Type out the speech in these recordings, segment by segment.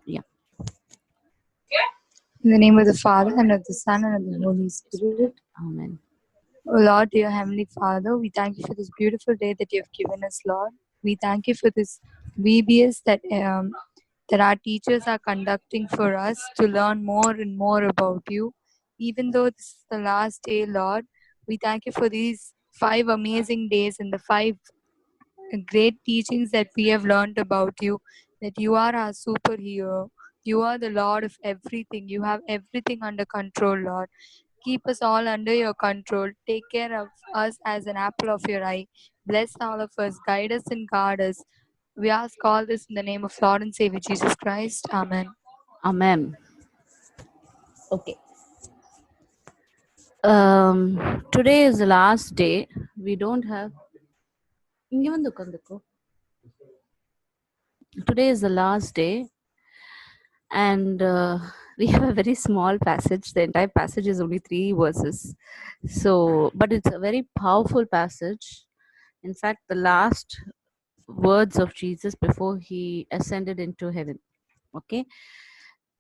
Yeah. In the name of the Father, and of the Son, and of the Holy Spirit. Amen. O Lord, dear Heavenly Father, we thank you for this beautiful day that you have given us, Lord. We thank you for this VBS that our teachers are conducting for us to learn more and more about you. Even though this is the last day, Lord, we thank you for these 5 amazing days and the 5 great teachings that we have learned about you, that you are our superhero. You are the Lord of everything. You have everything under control, Lord. Keep us all under your control. Take care of us as an apple of your eye. Bless all of us. Guide us and guard us. We ask all this in the name of Lord and Savior Jesus Christ. Amen. Amen. Okay. Today is the last day. We don't have. Today is the last day, and we have a very small passage. The entire passage is only 3 verses. So, but it's a very powerful passage. In fact, the last words of Jesus before he ascended into heaven. Okay.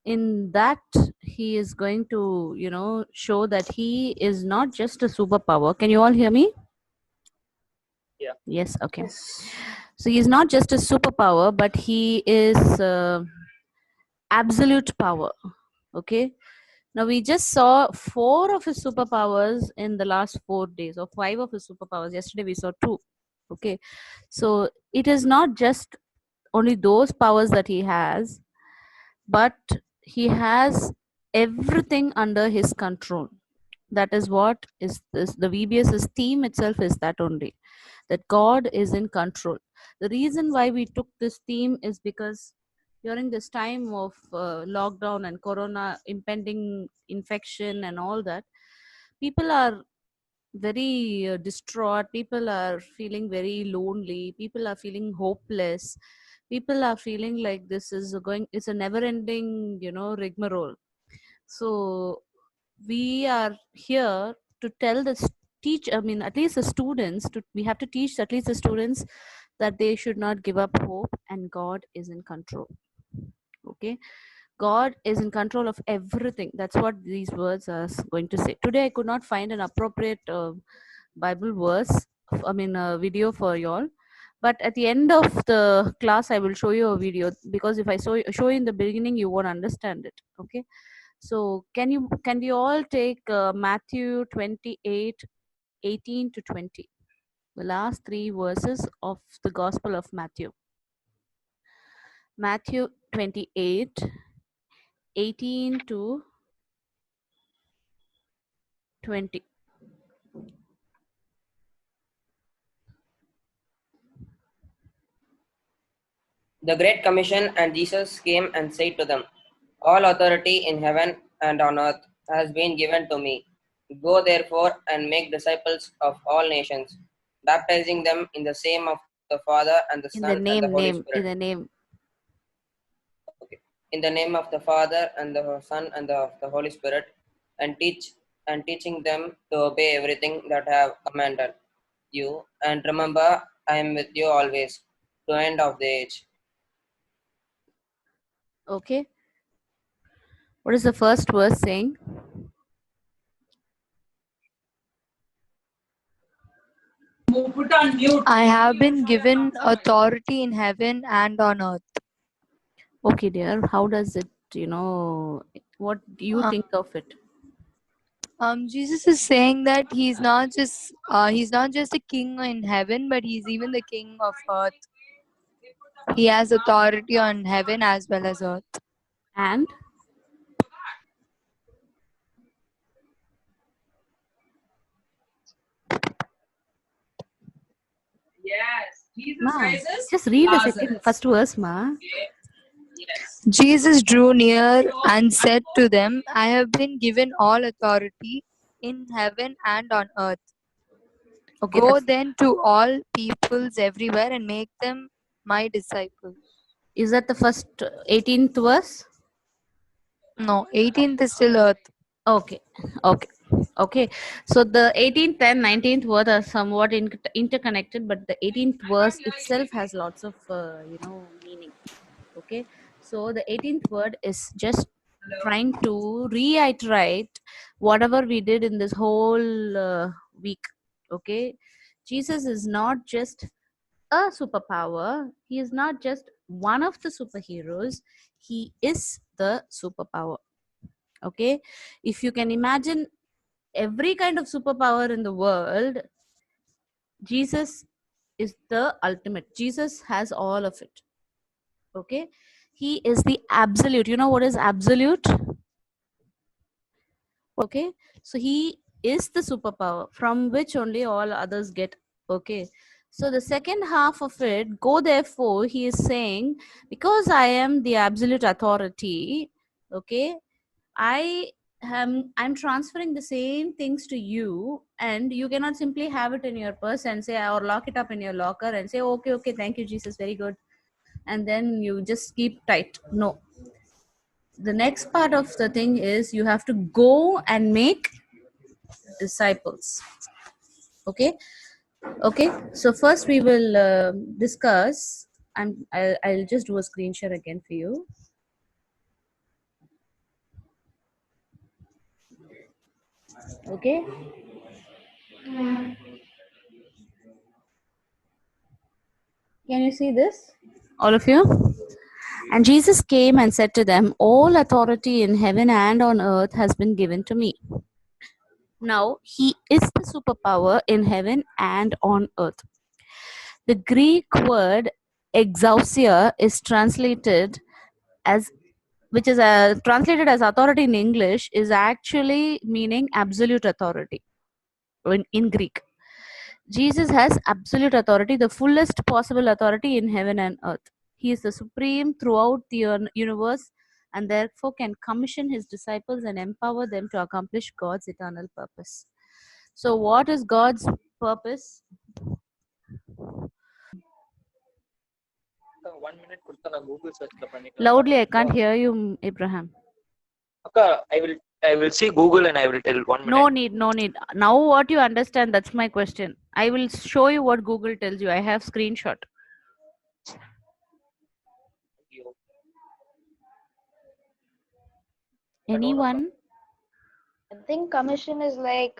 In that, he is going to, show that he is not just a superpower. Can you all hear me? Yeah. Yes. Okay. So he's not just a superpower, but he is absolute power. Okay. Now we just saw 4 of his superpowers in the last 4 days, or 5 of his superpowers. Yesterday we saw 2. Okay. So it is not just only those powers that he has, but he has everything under his control. That is what is this, the VBS's theme itself is that only, that God is in control. The reason why we took this theme is because during this time of lockdown and corona, impending infection and all that, people are very distraught. People are feeling very lonely. People are feeling hopeless. People are feeling like this is it's a never ending, rigmarole. So we are here to tell at least the students, we have to teach at least the students that they should not give up hope, and God is in control. Okay. God is in control of everything. That's what these words are going to say. Today I could not find an appropriate Bible verse, video for y'all. But at the end of the class, I will show you a video, because if I show you in the beginning, you won't understand it. Okay. So can we all take Matthew 28, 18 to 20, the last 3 verses of the Gospel of Matthew. Matthew 28, 18 to 20. The Great Commission, and Jesus came and said to them, all authority in heaven and on earth has been given to me. Go therefore and make disciples of all nations, baptizing them in the name of the Father and the Son and the Holy Spirit. In the name. Okay. In the name of the Father and the Son and of the Holy Spirit, and teaching them to obey everything that I have commanded you. And remember, I am with you always, to the end of the age. Okay. What is the first verse saying? I have been given authority in heaven and on earth. Okay, dear. How does it, what do you think of it? Jesus is saying that he's not just a king in heaven, but he's even the king of earth. He has authority on heaven as well as earth. And yes, Jesus Ma, raises just read the Lazarus. first verse, Ma. Yes. Jesus drew near and said to them, I have been given all authority in heaven and on earth. Okay, Go then to all peoples everywhere and make them my disciples. Is that the first 18th verse? No, 18th is still earth. Okay. So the 18th and 19th word are somewhat interconnected, but the 18th verse itself has lots of meaning. Okay. So the 18th word is just trying to reiterate whatever we did in this whole week. Okay, Jesus is not just a superpower, he is not just one of the superheroes, he is the superpower. Okay, if you can imagine every kind of superpower in the world, Jesus is the ultimate. Jesus has all of it. Okay, he is the absolute. You know what is absolute? Okay, so he is the superpower from which only all others get. Okay, so the second half of it, go therefore, he is saying, because I am the absolute authority, okay, I'm transferring the same things to you, and you cannot simply have it in your purse and say, or lock it up in your locker and say, okay, thank you, Jesus, very good, and then you just keep tight. No, the next part of the thing is you have to go and make disciples. Okay, so first we will discuss. I'll just do a screen share again for you. Okay, can you see this, all of you? And Jesus came and said to them, all authority in heaven and on earth has been given to me. Now he is the superpower in heaven and on earth. The Greek word exousia is translated as, which is translated as authority in English, is actually meaning absolute authority in Greek. Jesus has absolute authority, the fullest possible authority in heaven and earth. He is the supreme throughout the universe, and therefore can commission his disciples and empower them to accomplish God's eternal purpose. So what is God's purpose? 1 minute கொடுத்தா நான் Google search ல பண்ணிக்கலாம். Loudly, I can't hear you, Abraham. அக்கா, I will see Google and I will tell 1 minute. No need. Now what you understand, that's my question. I will show you what Google tells you. I have screenshot. Anyone? I think commission is like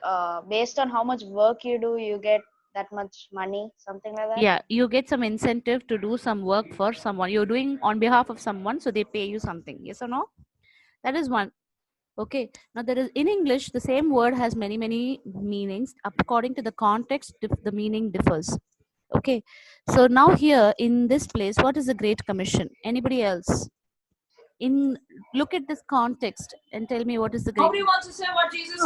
based on how much work you do, you get that much money, something like that. Yeah, you get some incentive to do some work for someone. You're doing on behalf of someone, so they pay you something. Yes or no? That is one. Okay, now there is, in English, the same word has many meanings. According to the context, the meaning differs. Okay, so now here in this place, what is the Great Commission? Anybody else? Look at this context and tell me what is the Great. Nobody wants to say what Jesus.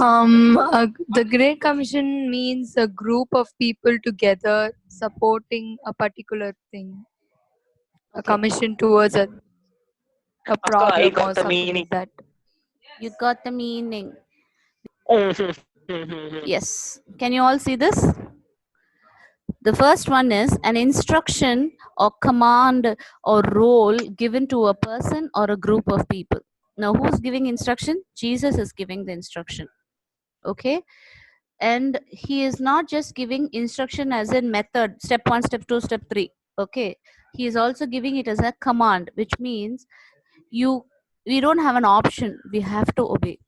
The Great Commission means a group of people together supporting a particular thing. A Okay. commission towards a Akka, problem I got or the something meaning. like that. You got the meaning. Yes. Can you all see this? The first one is an instruction or command or role given to a person or a group of people. Now, who's giving instruction? Jesus is giving the instruction. Okay. And he is not just giving instruction as in method, step 1, step 2, step 3. Okay. He is also giving it as a command, which means we don't have an option. We have to obey.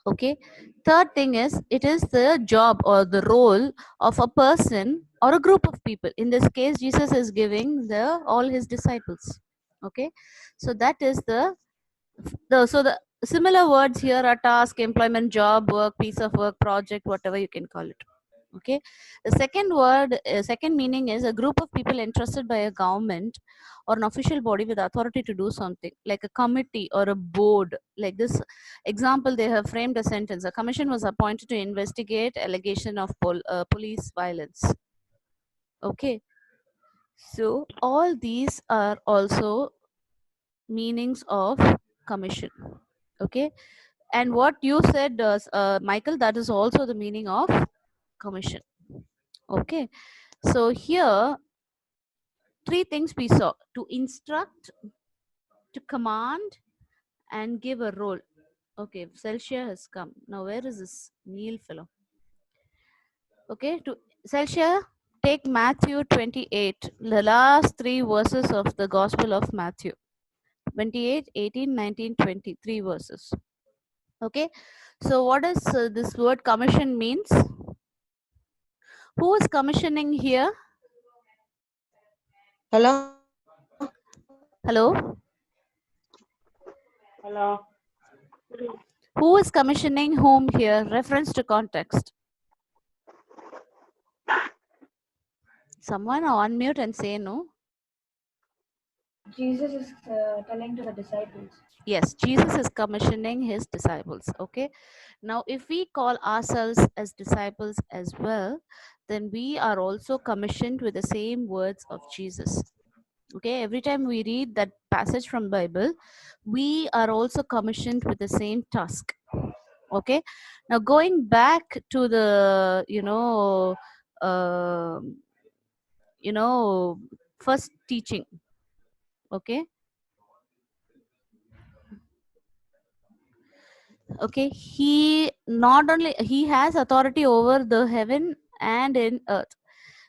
Okay. Third thing is, it is the job or the role of a person or a group of people. In this case, Jesus is giving all his disciples. Okay. So that is the similar words here are task, employment, job, work, piece of work, project, whatever you can call it. Okay. The second word, second meaning is a group of people entrusted by a government or an official body with authority to do something, like a committee or a board. Like this example, they have framed a sentence: a commission was appointed to investigate allegation of police violence. Okay. So all these are also meanings of commission. Okay. And what you said, Michael, that is also the meaning of commission. Okay. So here, 3 things we saw: to instruct, to command, and give a role. Okay, Celsia has come. Now, where is this Neil fellow? Okay, to Celsia, take Matthew 28, the last 3 verses of the Gospel of Matthew. 28, 18, 19, 20. 3 verses. Okay. So what does this word commission means? Who is commissioning here? Hello? Hello? Hello? Who is commissioning whom here? Reference to context. Someone unmute and say no. Jesus is telling to the disciples. Yes, Jesus is commissioning his disciples. Okay. Now, if we call ourselves as disciples as well, then we are also commissioned with the same words of Jesus. Okay. Every time we read that passage from Bible, we are also commissioned with the same task. Okay. Now, going back to the, first teaching. Okay. Okay, he not only he has authority over the heaven and in earth.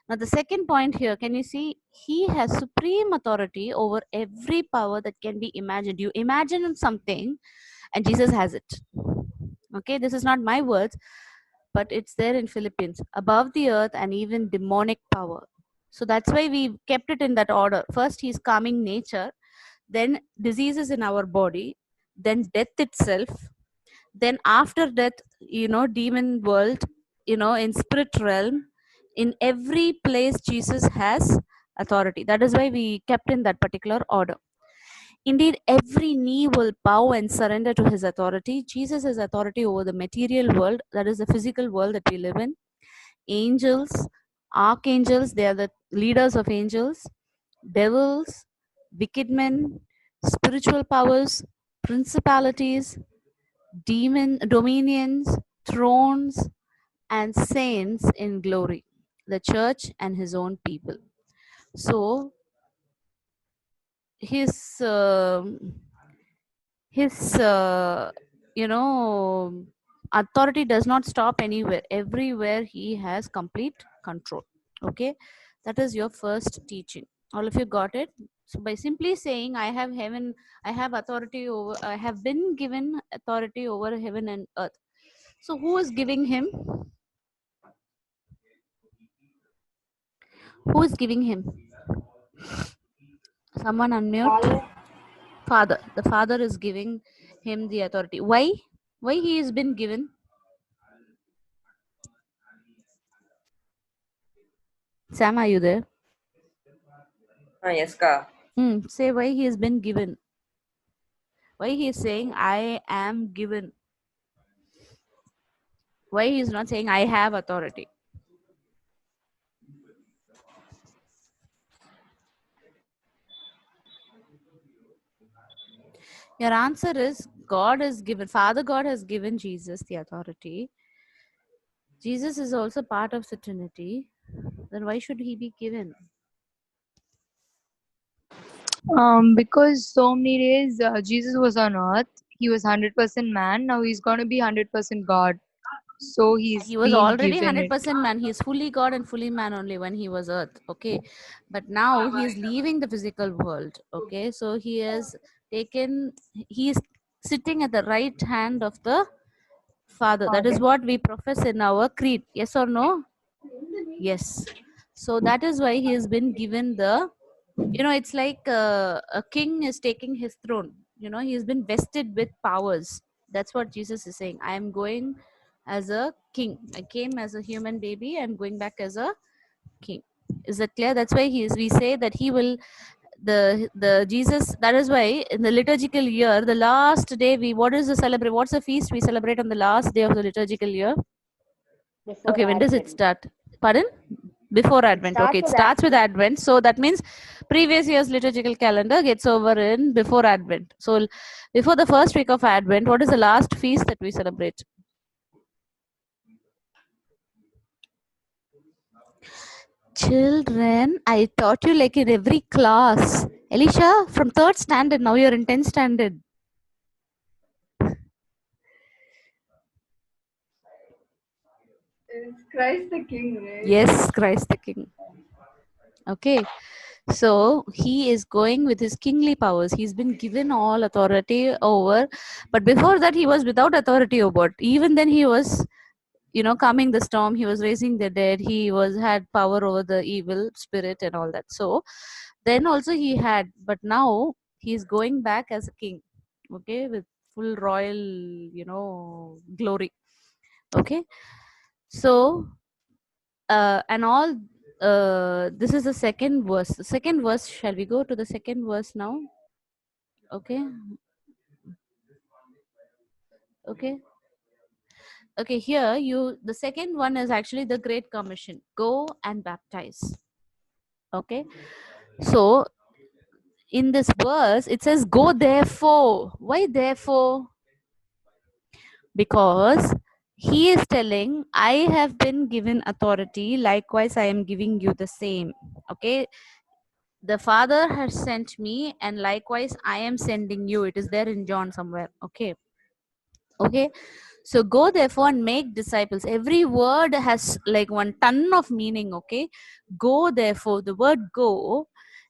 Now the second point here, can you see, he has supreme authority over every power that can be imagined. You imagine something and Jesus has it. Okay, this is not my words, but it's there in Philippians, above the earth and even demonic power. So that's why we kept it in that order. First he's calming nature, then diseases in our body, then death itself, then after death, demon world, in spirit realm, in every place Jesus has authority. That is why we kept in that particular order. Indeed, every knee will bow and surrender to his authority. Jesus has authority over the material world, that is the physical world that we live in. Angels, archangels, they are the leaders of angels. Devils, wicked men, spiritual powers, principalities, dominions, thrones, and saints in glory, the church and his own people. So his authority does not stop anywhere. Everywhere he has complete control. Okay, that is your first teaching. All of you got it? So by simply saying I have heaven, I have authority over, I have been given authority over heaven and earth. So who is giving him? Who is giving him? Someone unmute. Father. The Father is giving him the authority. Why? Why he has been given? Sam, are you there? Yes, ka. Say why he has been given. Why he is saying I am given. Why he is not saying I have authority. Your answer is God is given. Father God has given Jesus the authority. Jesus is also part of the Trinity. Then why should he be given? Because so many days Jesus was on earth, he was 100% man. Now he's going to be 100% God. So he's He was been already given it. 100% man. He is fully God and fully man only when he was earth. Okay. But now he is leaving the physical world. Okay. So he is sitting at the right hand of the Father. That is what we profess in our creed. Yes or no? Yes. So that is why he has been given the, it's like a king is taking his throne. He has been vested with powers. That's what Jesus is saying. I am going as a king. I came as a human baby. I'm going back as a king. Is that clear? That's why we say that he will, the Jesus, that is why in the liturgical year, the last day what's the feast we celebrate on the last day of the liturgical year? Before Okay, when does it Advent. start? Pardon? Before Advent. Okay, it starts with Advent. So that means previous year's liturgical calendar gets over in before Advent. So before the first week of Advent, what is the last feast that we celebrate? Children, I taught you like in every class. Elisha, from 3rd standard, now you're in 10th standard. It's Christ the King, right? Yes, Christ the King. Okay. So he is going with his kingly powers. He's been given all authority over, but before that he was without authority over it. Even then he was, calming the storm. He was raising the dead. He was had power over the evil spirit and all that. So then also he had, but now he's going back as a king, okay, with full royal, glory. Okay, so and all this is the second verse. The second verse, shall we go to the second verse now? Okay. Okay. Okay, here the second one is actually the Great Commission. Go and baptize. Okay. So in this verse, it says, go therefore. Why therefore? Because he is telling, I have been given authority, likewise I am giving you the same. Okay, the Father has sent me, and likewise I am sending you. It is there in John somewhere. Okay. Okay, so go therefore and make disciples. Every word has like 1 ton of meaning. Okay, go therefore, the word go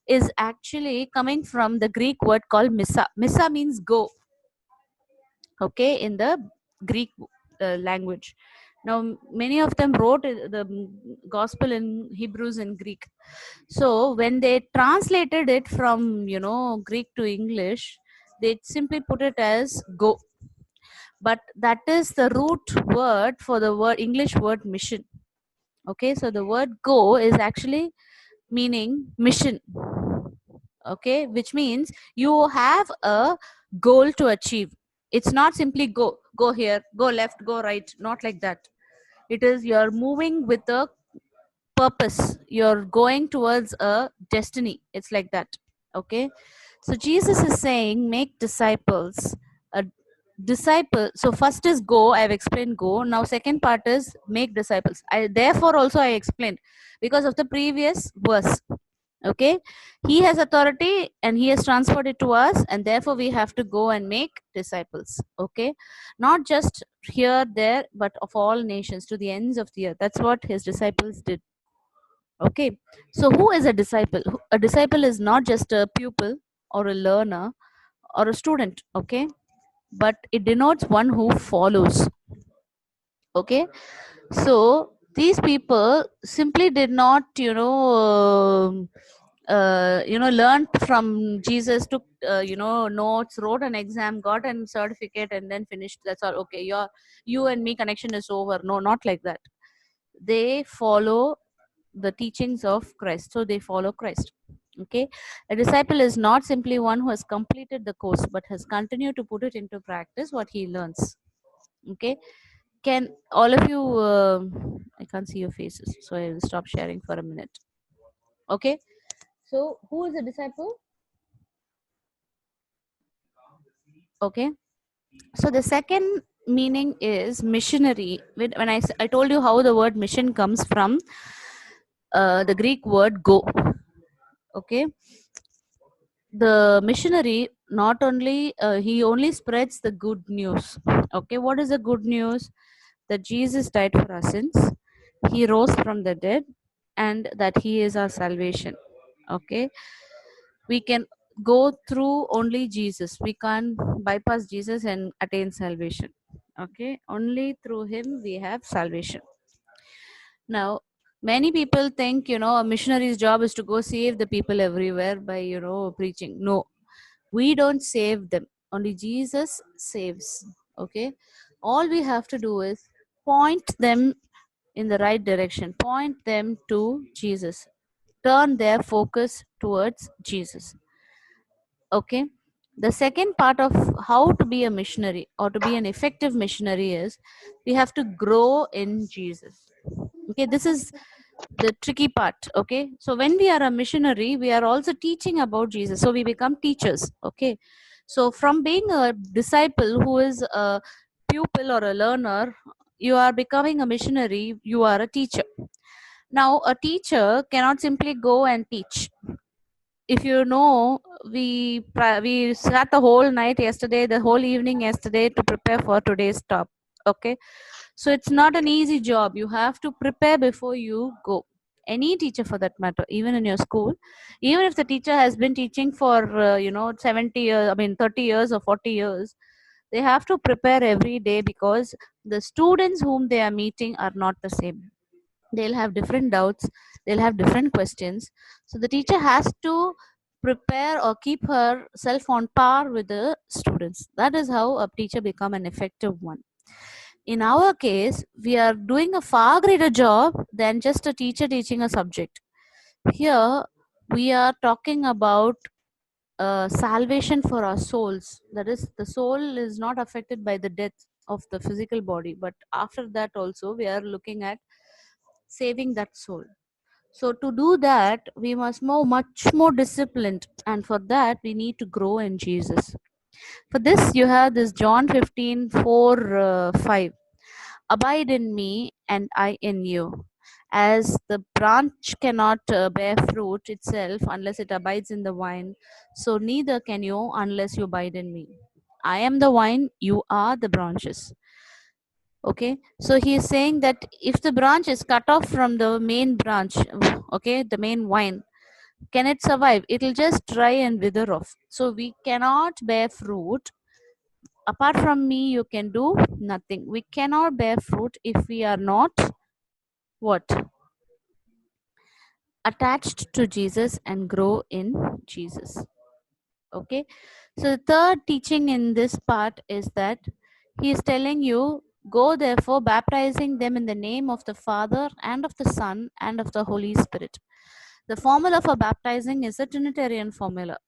is actually coming from the Greek word called missa. Missa means go. Okay, in the Greek language. Now many of them wrote the gospel in Hebrews and Greek. So when they translated it from Greek to English, they simply put it as go. But that is the root word for the word English word mission. Okay, so the word go is actually meaning mission. Okay, which means you have a goal to achieve. It's not simply go here, go left, go right, not like that. It is you're moving with a purpose, you're going towards a destiny. It's like that. Okay, so Jesus is saying make disciples. A disciple, so first is go, I've explained go. Now second part is make disciples. Therefore also I explained because of the previous verse. Okay, he has authority and he has transferred it to us, and therefore we have to go and make disciples. Okay, not just here, there, but of all nations to the ends of the earth. That's what his disciples did. Okay, so who is a disciple? A disciple is not just a pupil or a learner or a student. Okay, but it denotes one who follows. Okay, so these people simply did not learned from Jesus, took notes, wrote an exam, got a certificate, and then finished. That's all. Okay, you and me connection is over. No, not like that. They follow the teachings of Christ, so they follow Christ. Okay, a disciple is not simply one who has completed the course but has continued to put it into practice what he learns. Okay, can all of you I can't see your faces, so I will stop sharing for a minute. Okay, so who is a disciple? Okay, so the second meaning is missionary. When I told you how the word mission comes from the Greek word go. Okay, the missionary not only he only spreads the good news. Okay, what is the good news? That Jesus died for our sins, he rose from the dead, and that he is our salvation. Okay, we can go through only Jesus. We can't bypass Jesus and attain salvation. Okay, only through him we have salvation. Now many people think a missionary's job is to go save the people everywhere by preaching. No, we don't save them, only Jesus saves. Okay, all we have to do is point them in the right direction, point them to Jesus, turn their focus towards Jesus. Okay, the second part of how to be a missionary or to be an effective missionary is we have to grow in Jesus. Okay, this is the tricky part. Okay, so when we are a missionary, we are also teaching about Jesus, so we become teachers. Okay, so from being a disciple who is a pupil or a learner, you are becoming a missionary, you are a teacher. Now a teacher cannot simply go and teach. If we sat the whole night yesterday, the whole evening yesterday to prepare for today's talk. Okay, so it's not an easy job. You have to prepare before you go. any teacher for that matter, even in your school, even if the teacher has been teaching for 70 years, I mean 30 years or 40 years, they have to prepare every day, because the students whom they are meeting are not the same. They'll have different doubts, they'll have different questions, so the teacher has to prepare or keep herself on par with the students. That is how a teacher become an effective one. In our case, we are doing a far greater job than just a teacher teaching a subject. Here we are talking about salvation for our souls. That is, the soul is not affected by the death of the physical body, but after that also we are looking at saving that soul. So to do that, we must be much more disciplined, and for that we need to grow in Jesus. For this, you have this John 15:4-5. Abide in me and I in you. As the branch cannot bear fruit itself unless it abides in the vine, so neither can you unless you abide in me. I am the vine, you are the branches. Okay, so he is saying that if the branch is cut off from the main branch, okay, the main vine, can it survive? It will just dry and wither off. So we cannot bear fruit. Apart from me, you can do nothing. We cannot bear fruit if we are not what? Attached to Jesus and grow in Jesus. Okay, so the third teaching in this part is that he is telling you, go therefore baptizing them in the name of the Father and of the Son and of the Holy Spirit. The formula for baptizing is a Trinitarian formula.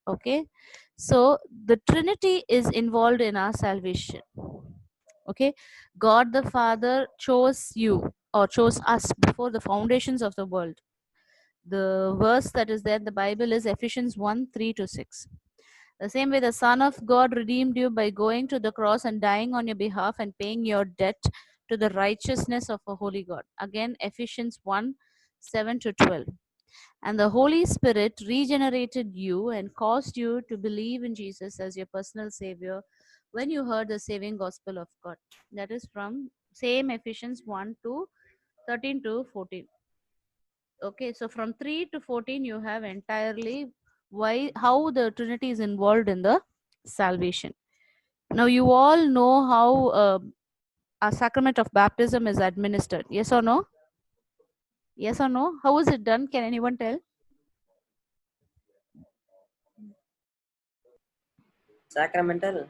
Okay, so the Trinity is involved in our salvation. Okay, God the Father chose you or chose us before the foundations of the world. The verse that is there in the Bible is Ephesians 1:3-6. The same way the Son of God redeemed you by going to the cross and dying on your behalf and paying your debt to the righteousness of a holy God. Again, Ephesians 1:7-12. And the Holy Spirit regenerated you and caused you to believe in Jesus as your personal Savior when you heard the saving gospel of God. That is from same Ephesians 1:13-14. Okay, so from 3 to 14 you have entirely how the Trinity is involved in the salvation. Now you all know how a sacrament of baptism is administered. Yes or no? Yes or no? How is it done? Can anyone tell? Sacramental.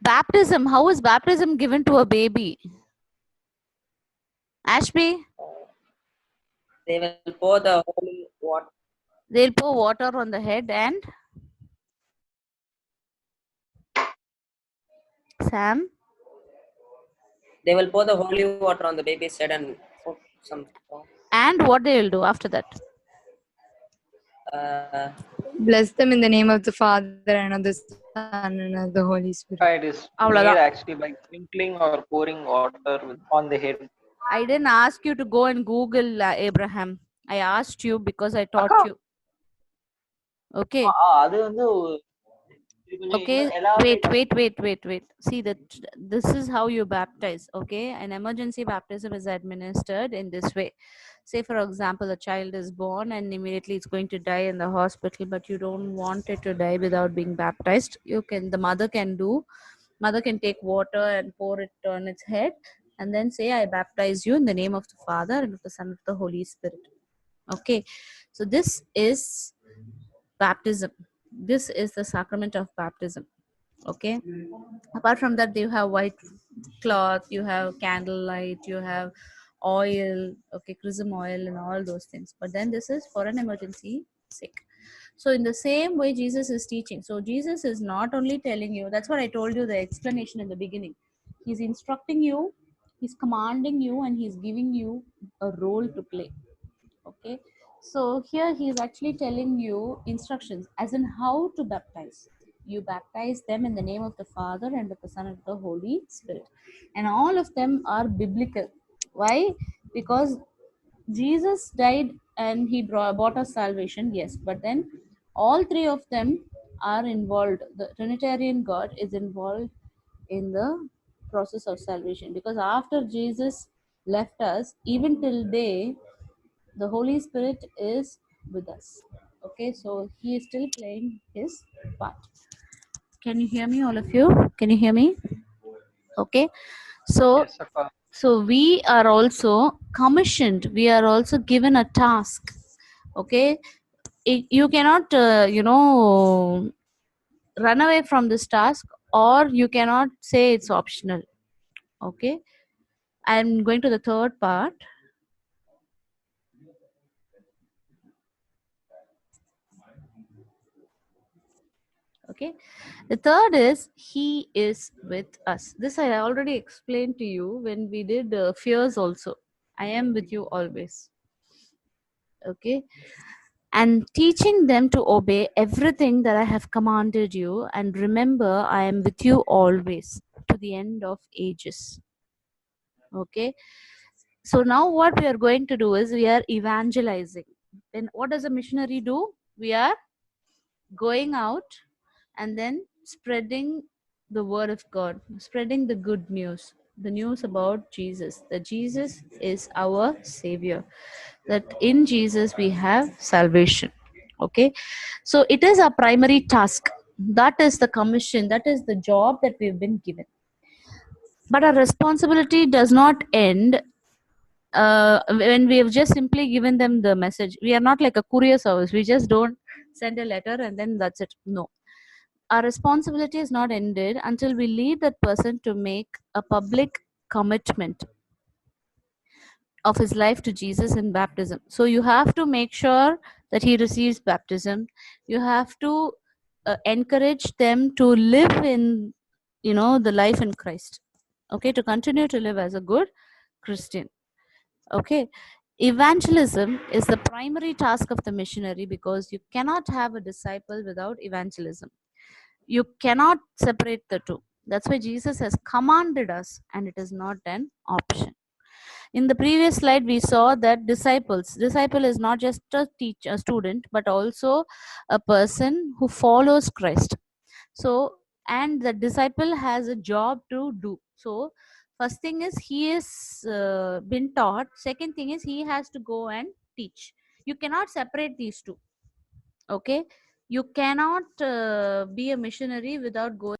Baptism. How is baptism given to a baby? Ashby, They will pour the holy water. they'll pour water on the head and Sam. They will pour the holy water on the baby's head and put some. And what they will do after that? Bless them in the name of the Father and of the Son and of the Holy Spirit. It is made actually by sprinkling or pouring water on the head. I didn't ask you to go and Google Abraham. I asked you because I taught you. Okay. அது வந்து Okay, wait. See that this is how you baptize. Okay, an emergency baptism is administered in this way. Say for example, a child is born and immediately it's going to die in the hospital, but you don't want it to die without being baptized. The mother can take water and pour it on its head and then say, I baptize you in the name of the Father and of the Son and of the Holy Spirit. Okay, so this is baptism. This is the sacrament of baptism. Okay, apart from that, you have white cloth, you have candlelight, you have oil, okay, chrism oil and all those things, but then this is for an emergency sake. So in the same way Jesus is teaching. So Jesus is not only telling you, that's what I told you, the explanation in the beginning. He's instructing you, he's commanding you, and he's giving you a role to play. Okay, so here he is actually telling you instructions as in how to baptize. You baptize them in the name of the Father and of the Son and of the Holy Spirit, and all of them are biblical. Why? Because Jesus died and he brought us salvation, yes, but then all three of them are involved. The Trinitarian God is involved in the process of salvation, because after Jesus left us, even till day, The Holy Spirit is with us. Okay, so he is still playing his part. Can you hear me, all of you? Can you hear me? Okay, so Yes, Akka. we are also commissioned, we are also given a task. Okay, you cannot run away from this task, or you cannot say it's optional. Okay, I'm going to the third part. Okay, the third is he is with us. This I already explained to you when we did fears also. I am with you always. Okay, and teaching them to obey everything that I have commanded you, and remember, I am with you always to the end of ages. Okay, so now what we are going to do is we are evangelizing. Then what does a missionary do? We are going out and then spreading the word of God, spreading the good news, the news about Jesus, that Jesus is our Savior, that in Jesus we have salvation. Okay, so it is our primary task. That is the commission, that is the job that we've been given. But our responsibility does not end when we have just simply given them the message. We are not like a courier service. We just don't send a letter and then that's it. No, our responsibility is not ended until we lead that person to make a public commitment of his life to Jesus in baptism. So you have to make sure that he receives baptism. You have to encourage them to live in, the life in Christ. Okay, to continue to live as a good Christian. Okay, evangelism is the primary task of the missionary, because you cannot have a disciple without evangelism. You cannot separate the two. That's why Jesus has commanded us, and it is not an option. In the previous slide, we saw that disciple is not just a teacher, a student, but also a person who follows Christ. So, and the disciple has a job to do. So, first thing is he is been taught. Second thing is he has to go and teach. You cannot separate these two. Okay, you cannot be a missionary without going